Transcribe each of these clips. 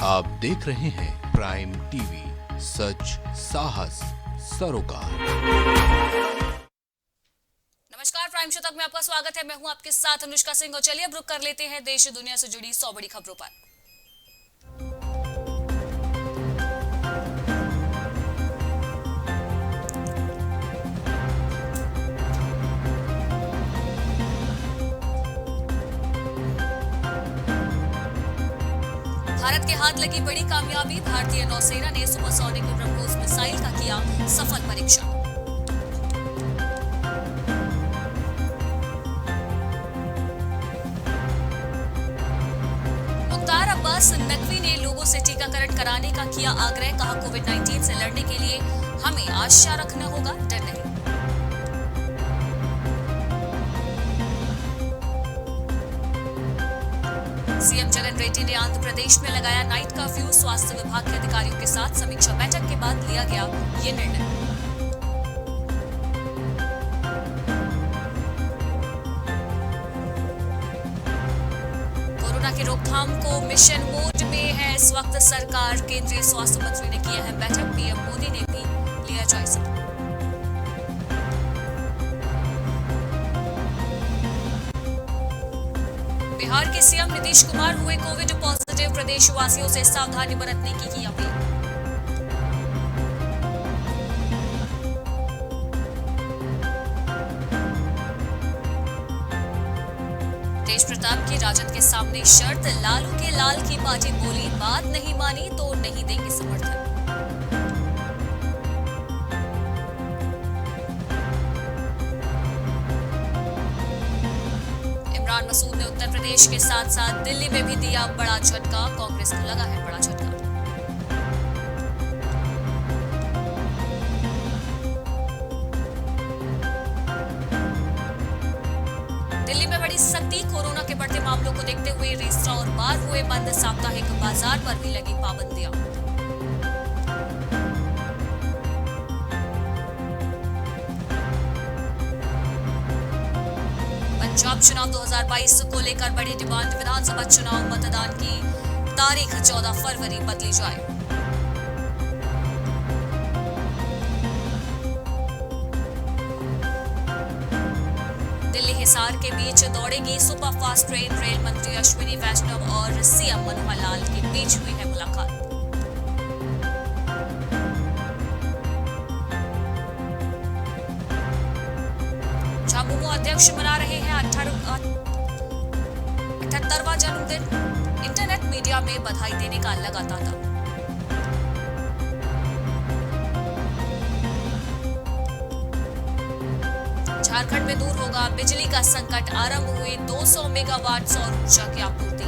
आप देख रहे हैं प्राइम टीवी, सच साहस सरोकार। नमस्कार, प्राइम शो तक में आपका स्वागत है। मैं हूं आपके साथ अनुष्का सिंह और चलिए अब रुक कर लेते हैं देश दुनिया से जुड़ी 100 बड़ी खबरों पर। भारत के हाथ लगी बड़ी कामयाबी। भारतीय नौसेना ने सुपरसोनिक ब्रह्मोस मिसाइल का किया सफल परीक्षण। मुख्तार अब्बास नकवी ने लोगों से टीकाकरण कराने का किया आग्रह। कहा, कोविड-19 से लड़ने के लिए हमें आशा रखना होगा, डर नहीं। सीएम जगन रेड्डी ने आंध्र प्रदेश में लगाया नाइट कर्फ्यू। स्वास्थ्य विभाग के अधिकारियों के साथ समीक्षा बैठक के बाद लिया गया ये निर्णय। कोरोना की रोकथाम को मिशन मोड में है इस वक्त सरकार। केंद्रीय स्वास्थ्य मंत्री ने की अहम बैठक। पीएम मोदी ने भी लिया जायजा। बिहार के सीएम नीतीश कुमार हुए कोविड पॉजिटिव। प्रदेशवासियों से सावधानी बरतने की अपील। तेज प्रताप की राजद के सामने शर्त। लालू के लाल की पार्टी बोली, बात नहीं मानी तो नहीं देंगे समर्थन। इमरान मसूद ने उत्तर प्रदेश के साथ साथ दिल्ली में भी दिया बड़ा झटका। कांग्रेस को लगा है बड़ा झटका। दिल्ली में बड़ी सख्ती। कोरोना के बढ़ते मामलों को देखते हुए रेस्तरां और बार हुए बंद। साप्ताहिक बाजार पर भी लगी पाबंदियां। पंजाब चुनाव 2022 को लेकर बड़ी डिमांड। विधानसभा चुनाव मतदान की तारीख 14 फरवरी बदली जाए। दिल्ली हिसार के बीच दौड़ेगी सुपरफास्ट ट्रेन। रेल मंत्री अश्विनी वैष्णव और सीएम मनोहर लाल के बीच हुई है मुलाकात। झामुमो अध्यक्ष मना रहे हैं 78वां जन्मदिन। इंटरनेट मीडिया में बधाई देने का लगा तांता। झारखंड में दूर होगा बिजली का संकट। आरंभ हुई 200 मेगावाट सौर ऊर्जा की आपूर्ति।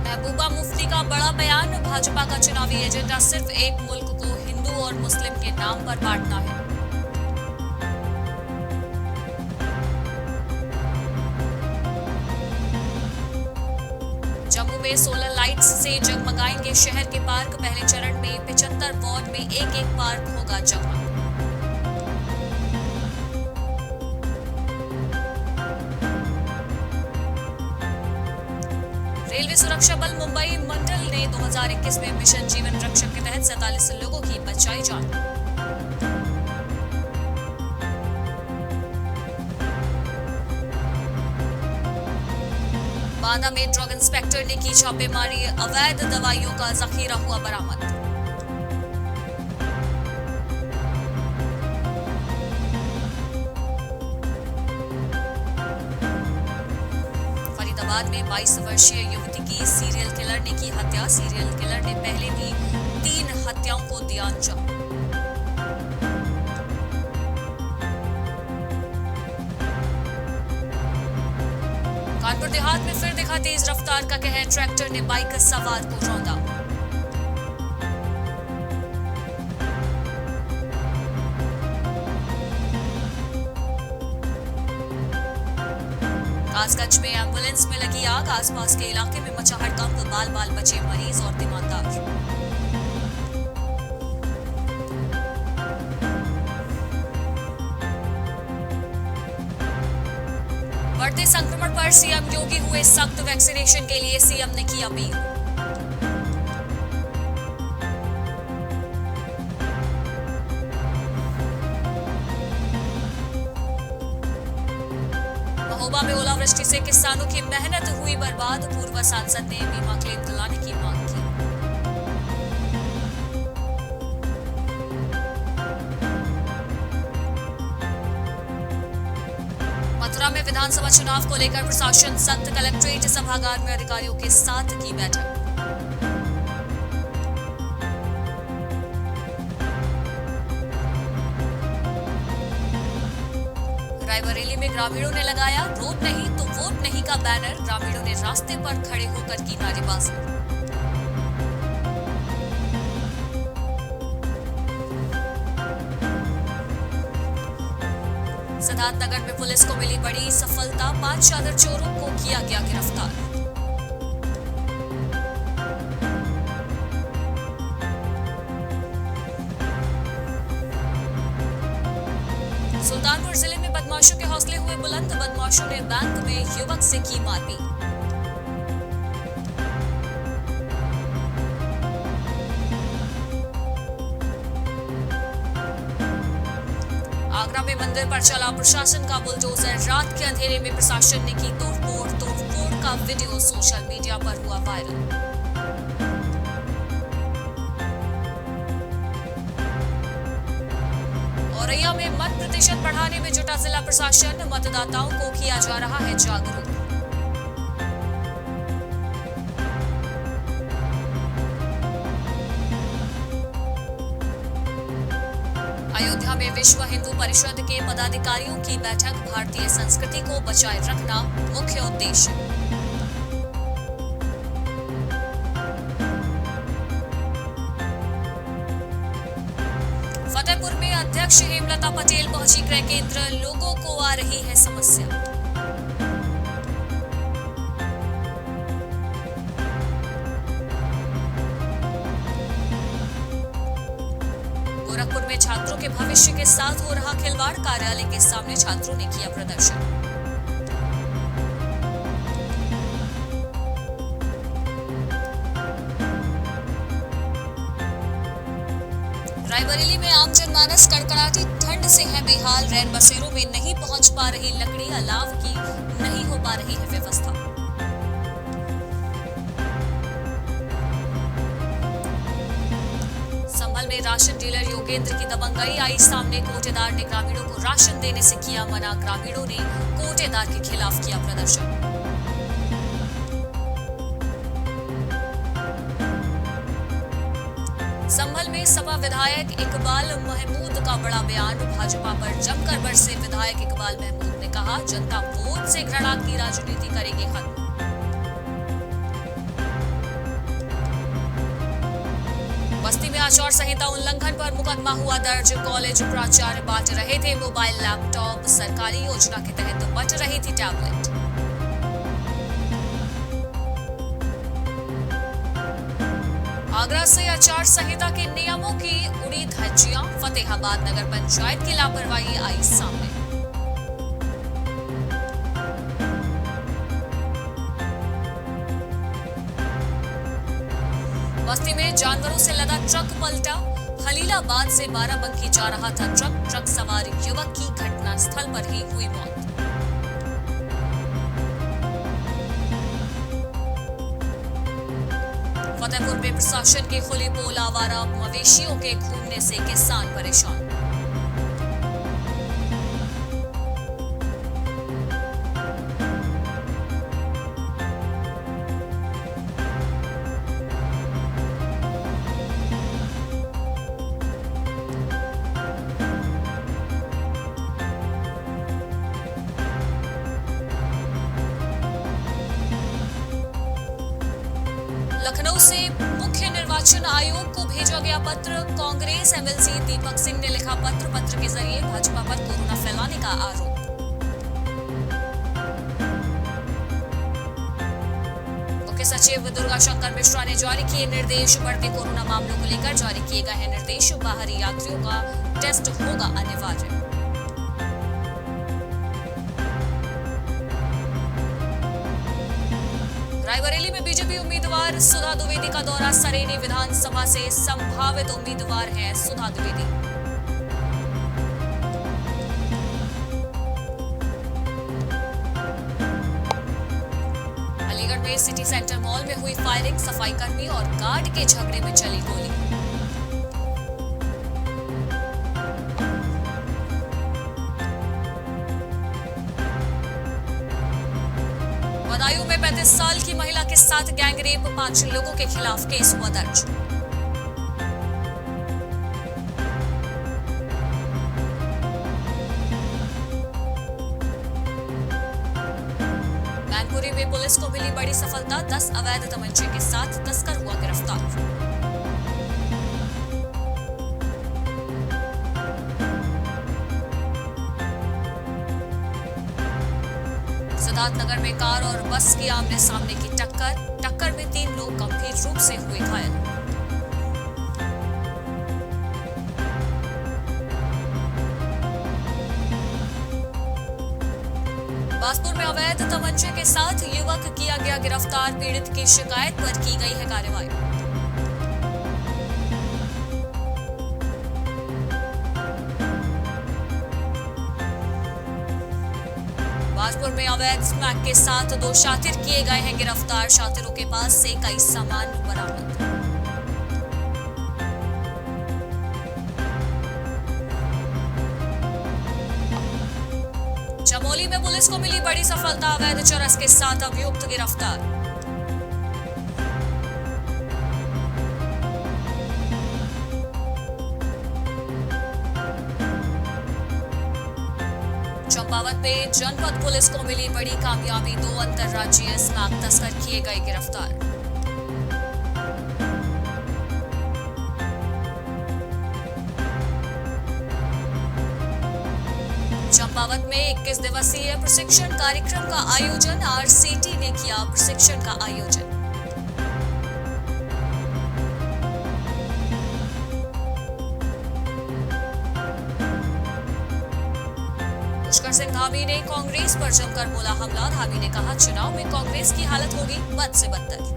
महबूबा मुफ्ती का बड़ा बयान। भाजपा का चुनावी एजेंडा सिर्फ एक मुल्क को हिंदू और मुस्लिम के नाम पर बांटना है। जम्मू में सोलर लाइट्स से जगमगाएंगे शहर के पार्क। पहले चरण में 75 वार्ड में एक पार्क होगा जगमग। रेलवे सुरक्षा बल मुंबई मंडल ने 2021 में मिशन जीवन रक्षक के तहत 47 लोगों की बचाई जान। बांदा में ड्रग इंस्पेक्टर ने की छापेमारी। अवैध दवाइयों का जखीरा हुआ बरामद। फरीदाबाद में 22 वर्षीय युवती की सीरियल किलर ने की हत्या। सीरियल किलर ने पहले भी 3 हत्याओं को दिया अंजाम। कानपुर देहात में फिर दिखा तेज रफ्तार का कहर। ट्रैक्टर ने बाइक सवार को रौंदा। कासगंज में एम्बुलेंस में लगी आग। आसपास के इलाके में मचा हड़कंप। बाल बाल बचे मरीज और तीमारदार। बढ़ते संक्रमण पर सीएम योगी हुए सख्त, वैक्सीनेशन के लिए सीएम ने की अपील। महोबा में ओलावृष्टि से किसानों की मेहनत हुई बर्बाद, पूर्व सांसद ने बीमा क्लेम दिलाने की मांग की। मथुरा में विधानसभा चुनाव को लेकर प्रशासन सख्त, कलेक्ट्रेट सभागार में अधिकारियों के साथ की बैठक। रायबरेली में ग्रामीणों ने लगाया रोड नहीं तो वोट नहीं का बैनर, ग्रामीणों ने रास्ते पर खड़े होकर की नारेबाजी। सिद्धार्थनगर में पुलिस को मिली बड़ी सफलता, 5 चादर चोरों को किया गया गिरफ्तार। सुल्तानपुर जिले में बदमाशों के हौसले हुए बुलंद, बदमाशों ने बैंक में युवक से की मारपीट। आगरा में मंदिर पर चला प्रशासन का बुलडोजर, रात के अंधेरे में प्रशासन ने की तोड़फोड़ का वीडियो सोशल मीडिया पर हुआ वायरल। औरैया में मत प्रतिशत बढ़ाने में जुटा जिला प्रशासन, मतदाताओं को किया जा रहा है जागरूक। अयोध्या में विश्व हिंदू परिषद के पदाधिकारियों की बैठक, भारतीय संस्कृति को बचाए रखना मुख्य उद्देश्य। फतेहपुर में अध्यक्ष हेमलता पटेल पहुंची क्रय केंद्र, लोगों को आ रही है समस्या। गोरखपुर में छात्रों के भविष्य के साथ हो रहा खिलवाड़, कार्यालय के सामने छात्रों ने किया प्रदर्शन। रायबरेली में आम जनमानस कड़कड़ाती ठंड से है बेहाल, रैन बसेरों में नहीं पहुंच पा रही लकड़ी, अलाव की नहीं हो पा रही है व्यवस्था। संभल में राशन डीलर योगेंद्र की दबंगई आई सामने, कोटेदार ने ग्रामीणों को राशन देने से किया मना, ग्रामीणों ने कोटेदार के खिलाफ किया प्रदर्शन। संभल में सपा विधायक इकबाल महमूद का बड़ा बयान, भाजपा पर जमकर बरसे विधायक इकबाल महमूद ने कहा, जनता वोट से घृणा की राजनीति करेगी खत्म। बस्ती में आचार संहिता उल्लंघन पर मुकदमा हुआ दर्ज, कॉलेज प्राचार्य बांट रहे थे मोबाइल लैपटॉप, सरकारी योजना के तहत बंट रही थी टैबलेट। आगरा से आचार संहिता के नियमों की उड़ी धज्जियां, फतेहाबाद नगर पंचायत की लापरवाही आई सामने। बस्ती में जानवरों से लदा ट्रक पलटा, खलीलाबाद से बाराबंकी जा रहा था ट्रक सवार युवक की घटना स्थल पर ही हुई मौत। फतेहपुर में प्रशासन की खुली पोल, आवारा मवेशियों के घूमने से किसान परेशान। लखनऊ से मुख्य निर्वाचन आयोग को भेजा गया पत्र, कांग्रेस एमएलसी दीपक सिंह ने लिखा पत्र के जरिए भाजपा पर कोरोना फैलाने का आरोप। मुख्य सचिव दुर्गा शंकर मिश्रा ने जारी किए निर्देश, बढ़ते कोरोना मामलों को लेकर जारी किए गए हैं निर्देश, बाहरी यात्रियों का टेस्ट होगा अनिवार्य। रायबरेली में बीजेपी उम्मीदवार सुधा द्विवेदी का दौरा। सरेनी विधानसभा से संभावित उम्मीदवार हैं सुधा द्विवेदी। अलीगढ़ में सिटी सेंटर मॉल में हुई फायरिंग। सफाई कर्मी और गार्ड के झगड़े में चली गोली। बदायूं में 35 साल की महिला के साथ गैंगरेप। 5 लोगों के खिलाफ केस हुआ दर्ज। मैनपुरी में पुलिस को मिली बड़ी सफलता। 10 अवैध तमंचे के साथ तस्कर हुआ गिरफ्तार। सिद्धार्थनगर में कार और बस की आमने सामने की टक्कर में 3 लोग गंभीर रूप से हुए घायल। बासपुर में अवैध तमंचे के साथ युवक किया गया गिरफ्तार। पीड़ित की शिकायत पर की गई है कार्रवाई। बासपुर में अवैध स्मैक के साथ 2 शातिर किए गए हैं गिरफ्तार। शातिरों के पास से कई सामान बरामद। चमोली में पुलिस को मिली बड़ी सफलता। अवैध चरस के साथ अभियुक्त गिरफ्तार। चंपावत में जनपद पुलिस को मिली बड़ी कामयाबी। 2 अंतर्राज्यीय स्मैक तस्कर किए गए गिरफ्तार। चंपावत में 21 दिवसीय प्रशिक्षण कार्यक्रम का आयोजन। आरसीटी ने किया प्रशिक्षण का आयोजन। पुष्कर सिंह धामी ने कांग्रेस पर जमकर बोला हमला। धामी ने कहा चुनाव में कांग्रेस की हालत होगी बद से बदतर।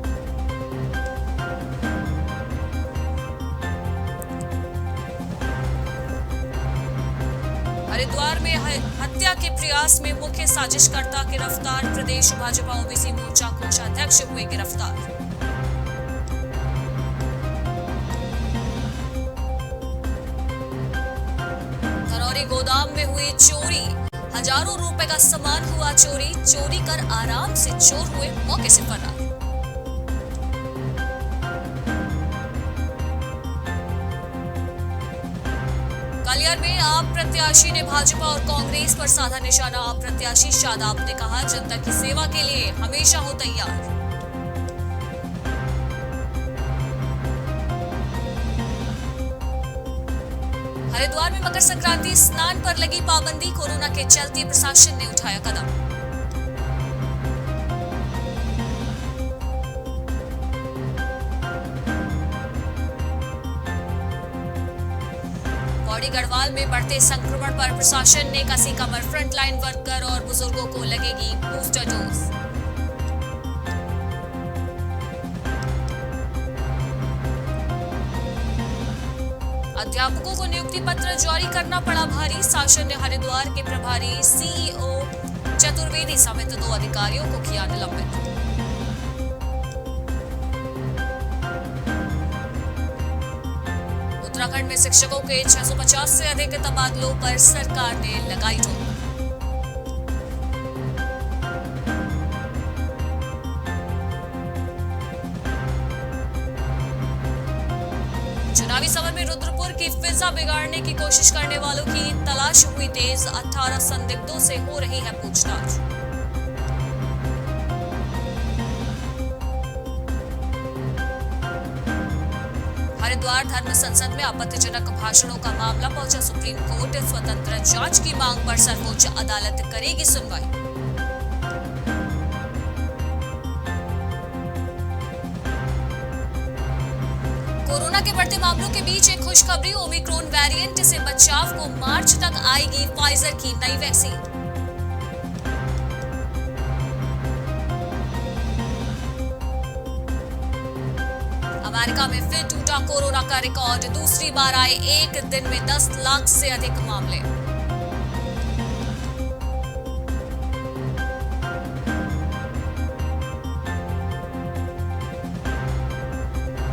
हरिद्वार में हत्या के प्रयास में मुख्य साजिशकर्ता गिरफ्तार। प्रदेश भाजपा ओबीसी मोर्चा कोषाध्यक्ष हुए गिरफ्तार। धनौरी गोदाम में हुई चोरी। हजारों रुपए का सामान हुआ चोरी। चोरी कर आराम से चोर हुए मौके से फरार। कलियर में आप प्रत्याशी ने भाजपा और कांग्रेस पर साधा निशाना। आप प्रत्याशी शादाब ने कहा जनता की सेवा के लिए हमेशा हो तैयार। हरिद्वार में मकर संक्रांति स्नान पर लगी पाबंदी। कोरोना के चलते प्रशासन ने उठाया कदम। पौड़ी गढ़वाल में बढ़ते संक्रमण पर प्रशासन ने कसी कमर। फ्रंटलाइन वर्कर और बुजुर्गों को लगेगी बूस्टर डोज। अध्यापकों को नियुक्ति पत्र जारी करना पड़ा भारी। शासन ने हरिद्वार के प्रभारी सीईओ चतुर्वेदी समेत 2 अधिकारियों को किया निलंबित। उत्तराखंड में शिक्षकों के 650 से अधिक तबादलों पर सरकार ने लगाई रोक। चुनावी समर में रुद्रपुर की फिजा बिगाड़ने की कोशिश करने वालों की तलाश हुई तेज। 18 संदिग्धों से हो रही है पूछताछ। हरिद्वार धर्म संसद में आपत्तिजनक भाषणों का मामला पहुंचा सुप्रीम कोर्ट। स्वतंत्र जांच की मांग पर सर्वोच्च अदालत करेगी सुनवाई। कोरोना के बढ़ते मामलों के बीच एक खुशखबरी। ओमिक्रॉन वेरिएंट से बचाव को मार्च तक आएगी फाइजर की नई वैक्सीन। अमेरिका में फिर टूटा कोरोना का रिकॉर्ड, दूसरी बार आए एक दिन में 10 लाख से अधिक मामले।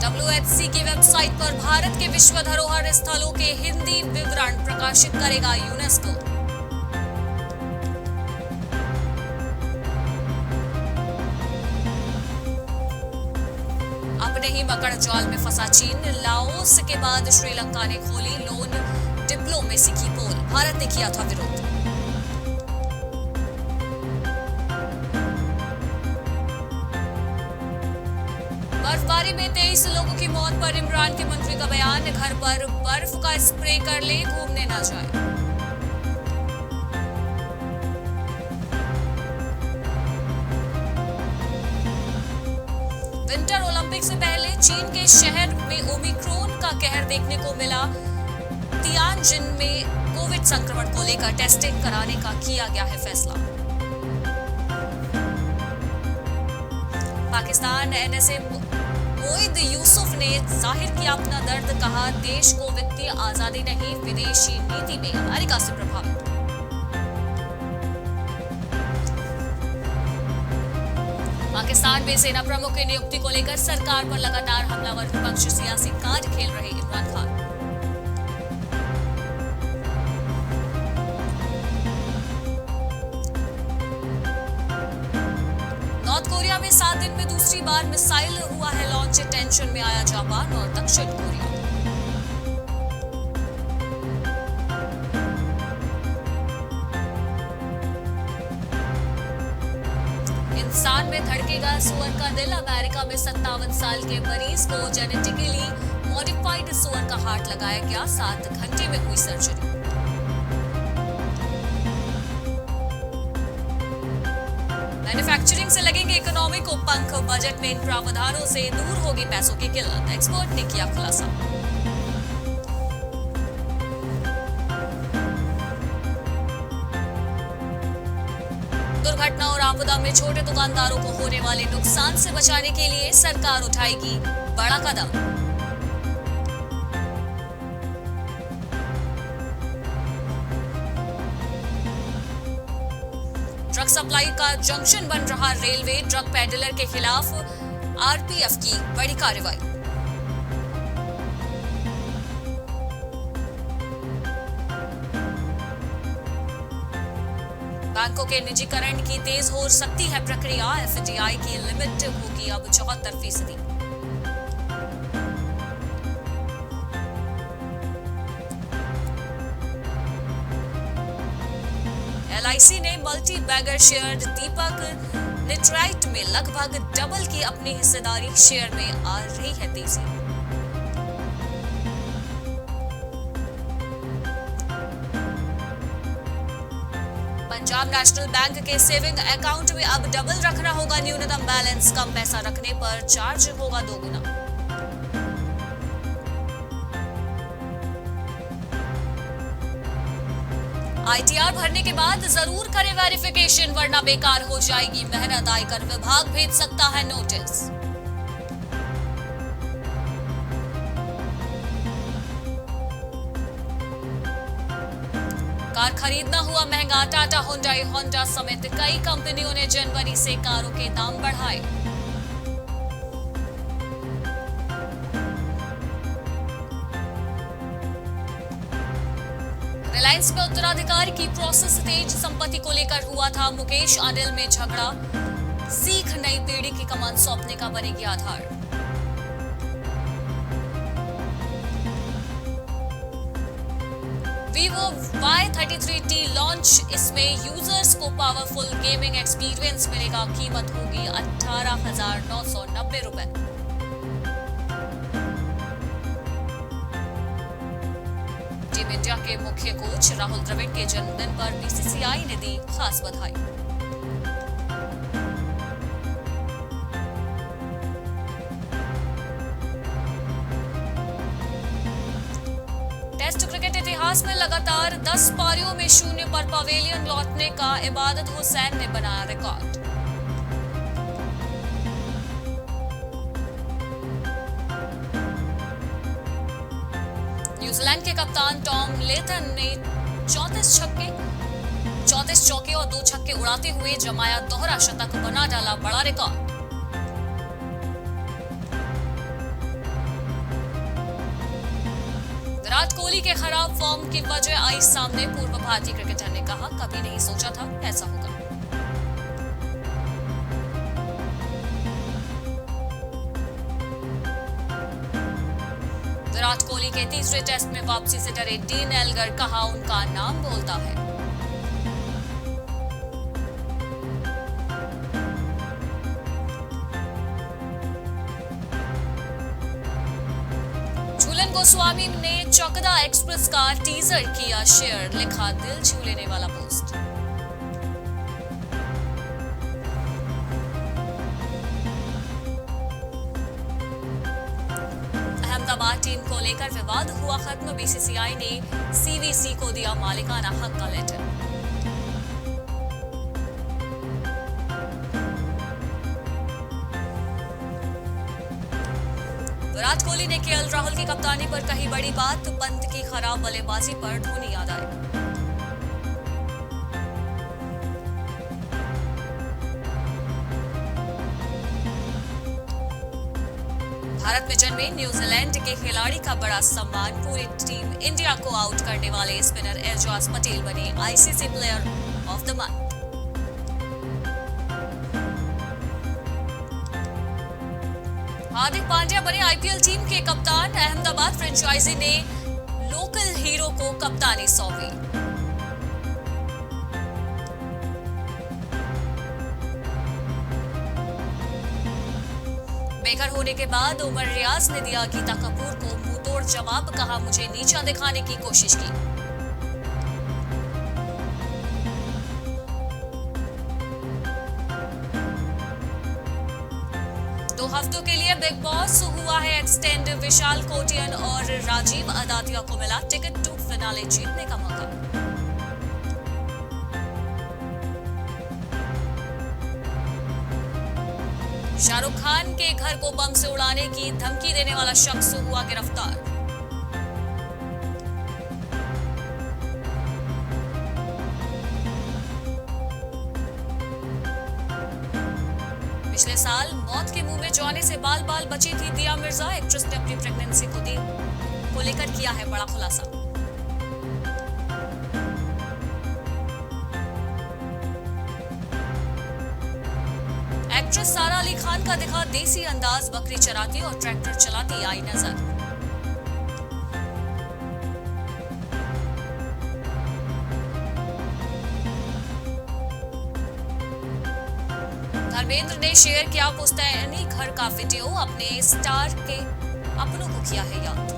WHC की वेबसाइट पर भारत के विश्व धरोहर स्थलों के हिंदी विवरण प्रकाशित करेगा यूनेस्को। अपने ही मकड़ जाल में फंसा चीन, लाओस के बाद श्रीलंका ने खोली लोन डिप्लोमेसी की पोल, भारत ने किया था विरोध। बर्फबारी में 23 लोगों की मौत पर इमरान के मंत्री का बयान, घर पर बर्फ का स्प्रे कर ले, घूमने न जाए। विंटर ओलंपिक से पहले चीन के शहर में ओमिक्रॉन का कहर देखने को मिला। तियानजिन में कोविड संक्रमण को लेकर टेस्टिंग कराने का किया गया है फैसला। पाकिस्तान एनएसए मोइद यूसुफ ने जाहिर किया अपना दर्द, कहा देश को वित्तीय आजादी नहीं, विदेशी नीति में अमेरिका से प्रभावित। पाकिस्तान में सेना प्रमुख की नियुक्ति को लेकर सरकार पर लगातार हमलावर विपक्ष सियासी कार्ड खेल रहे इमरान खान। नॉर्थ कोरिया में 7 दिन में दूसरी बार मिसाइल हुआ है लॉन्च, टेंशन में आया जापान और दक्षिण कोरिया। इंसान में धड़केगा सुअर का दिल, अमेरिका में 57 साल के मरीज को जेनेटिकली मॉडिफाइड सुअर का हार्ट लगाया गया, 7 घंटे में हुई सर्जरी। मैन्युफैक्चरिंग से लगेंगे इकोनॉमी को पंख, बजट में इन प्रावधानों से दूर होगी पैसों की किल्लत, एक्सपर्ट ने किया खुलासा। दुर्घटना और आपदा में छोटे दुकानदारों को होने वाले नुकसान से बचाने के लिए सरकार उठाएगी बड़ा कदम। ड्रग सप्लाई का जंक्शन बन रहा रेलवे, ड्रग पेडलर के खिलाफ आरपीएफ की बड़ी कार्रवाई। बैंकों के निजीकरण की तेज हो सकती है प्रक्रिया, एफडीआई की लिमिट होगी अब 74%। एलआईसी ने मल्टी बैगर शेयर दीपक निट्राइट में लगभग डबल की अपनी हिस्सेदारी, शेयर में आ रही है तेजी। पंजाब नेशनल बैंक के सेविंग अकाउंट में अब डबल रखना होगा न्यूनतम बैलेंस, कम पैसा रखने पर चार्ज होगा 2 गुना। आईटीआर भरने के बाद जरूर करें वेरिफिकेशन, वरना बेकार हो जाएगी मेहनत, आयकर विभाग भेज सकता है नोटिस। कार खरीदना हुआ महंगा, टाटा, हुंडई, होंडा समेत कई कंपनियों ने जनवरी से कारों के दाम बढ़ाए। रिलायंस में उत्तराधिकारी की प्रोसेस तेज, संपत्ति को लेकर हुआ था मुकेश अनिल में झगड़ा, सीख नई पीढ़ी की कमान सौंपने का बनेगी आधार। Vivo Y33T लॉन्च, इसमें यूजर्स को पावरफुल गेमिंग एक्सपीरियंस मिलेगा, कीमत होगी 18,990 रुपए। टीम इंडिया के मुख्य कोच राहुल द्रविड़ के जन्मदिन पर बीसीसीआई ने दी खास बधाई। टेस्ट क्रिकेट इतिहास में लगातार 10 पारियों में 0 पर पवेलियन लौटने का इबादत हुसैन ने बनाया रिकॉर्ड। न्यूजीलैंड के कप्तान टॉम लेथन ने 34 चौके और 2 छक्के उड़ाते हुए जमाया दोहरा शतक, बना डाला बड़ा रिकॉर्ड। विराट कोहली के खराब फॉर्म की वजह आई सामने। पूर्व भारतीय क्रिकेटर ने कहा, कभी नहीं सोचा था ऐसा होगा। विराट कोहली के तीसरे टेस्ट में वापसी से डरे डीन एल्गर, कहा उनका नाम बोलता है। झूलन गोस्वामी ने चकदा एक्सप्रेस का टीजर किया शेयर, लिखा दिल छू लेने वाला पोस्ट। अहमदाबाद टीम को लेकर विवाद हुआ खत्म। बीसीसीआई ने सीवीसी को दिया मालिकाना हक का लेटर। विराट कोहली ने केएल राहुल की कप्तानी पर कही बड़ी बात। पंत की खराब बल्लेबाजी पर धोनी याद आए। भारत में जन्मे न्यूजीलैंड के खिलाड़ी का बड़ा सम्मान। पूरी टीम इंडिया को आउट करने वाले स्पिनर एजाज पटेल बने ICC player of the month. Hardik Pandya बने आईपीएल टीम के कप्तान। अहमदाबाद फ्रेंचाइजी ने लोकल हीरो को कप्तानी सौंपी। बेघर होने के बाद उमर रियाज ने दिया गीता कपूर को मुंहतोड़ जवाब, कहा मुझे नीचा दिखाने की कोशिश की। दो हफ्तों के लिए बिग बॉस हुआ है एक्सटेंड। विशाल कोटियन और राजीव अदातिया को मिला टिकट टू फिनाले जीतने का मौका। शाहरुख खान के घर को बम से उड़ाने की धमकी देने वाला शख्स हुआ गिरफ्तार। पिछले साल मौत के मुंह में जाने से बाल बाल बची थी दिया मिर्जा। एक्ट्रेस ने अपनी प्रेगनेंसी को लेकर किया है बड़ा खुलासा। एक्ट्रेस सारा अली खान का दिखा देसी अंदाज। बकरी चराती और ट्रैक्टर चलाती आई नजर। धर्मेंद्र ने शेयर किया पुश्तैनी घर का वीडियो। अपने स्टार के अपनों को किया है याद।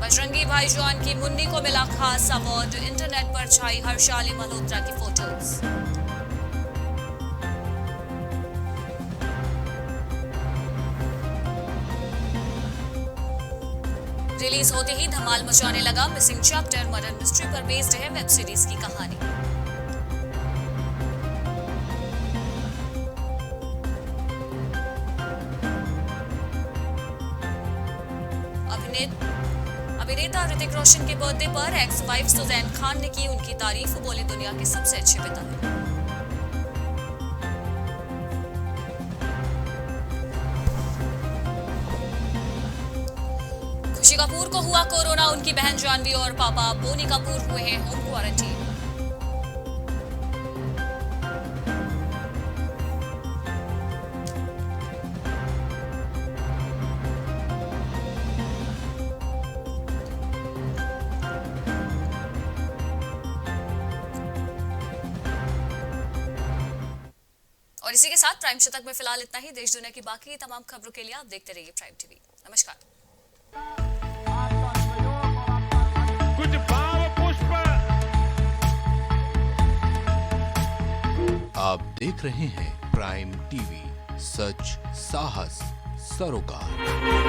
बजरंगी भाईजान की मुन्नी को मिला खास अवार्ड। इंटरनेट पर छाई हर्षाली मल्होत्रा की फोटोज। रिलीज होते ही धमाल मचाने लगा मिसिंग चैप्टर। मर्डर मिस्ट्री पर बेस्ड है वेब सीरीज की कहानी। अभिनेता ऋतिक रोशन के बर्थडे पर एक्स वाइफ सुजैन खान ने की उनकी तारीफ। बोले दुनिया के सबसे अच्छे पिता हैं। खुशी कपूर को हुआ कोरोना। उनकी बहन जानवी और पापा बोनी कपूर हुए हैं होम क्वारंटीन। और इसी के साथ प्राइम शतक में फिलहाल इतना ही। देश दुनिया की बाकी तमाम खबरों के लिए आप देखते रहिए प्राइम टीवी। नमस्कार। कुछ भाव पुष्प। आप देख रहे हैं प्राइम टीवी, सच साहस सरोकार।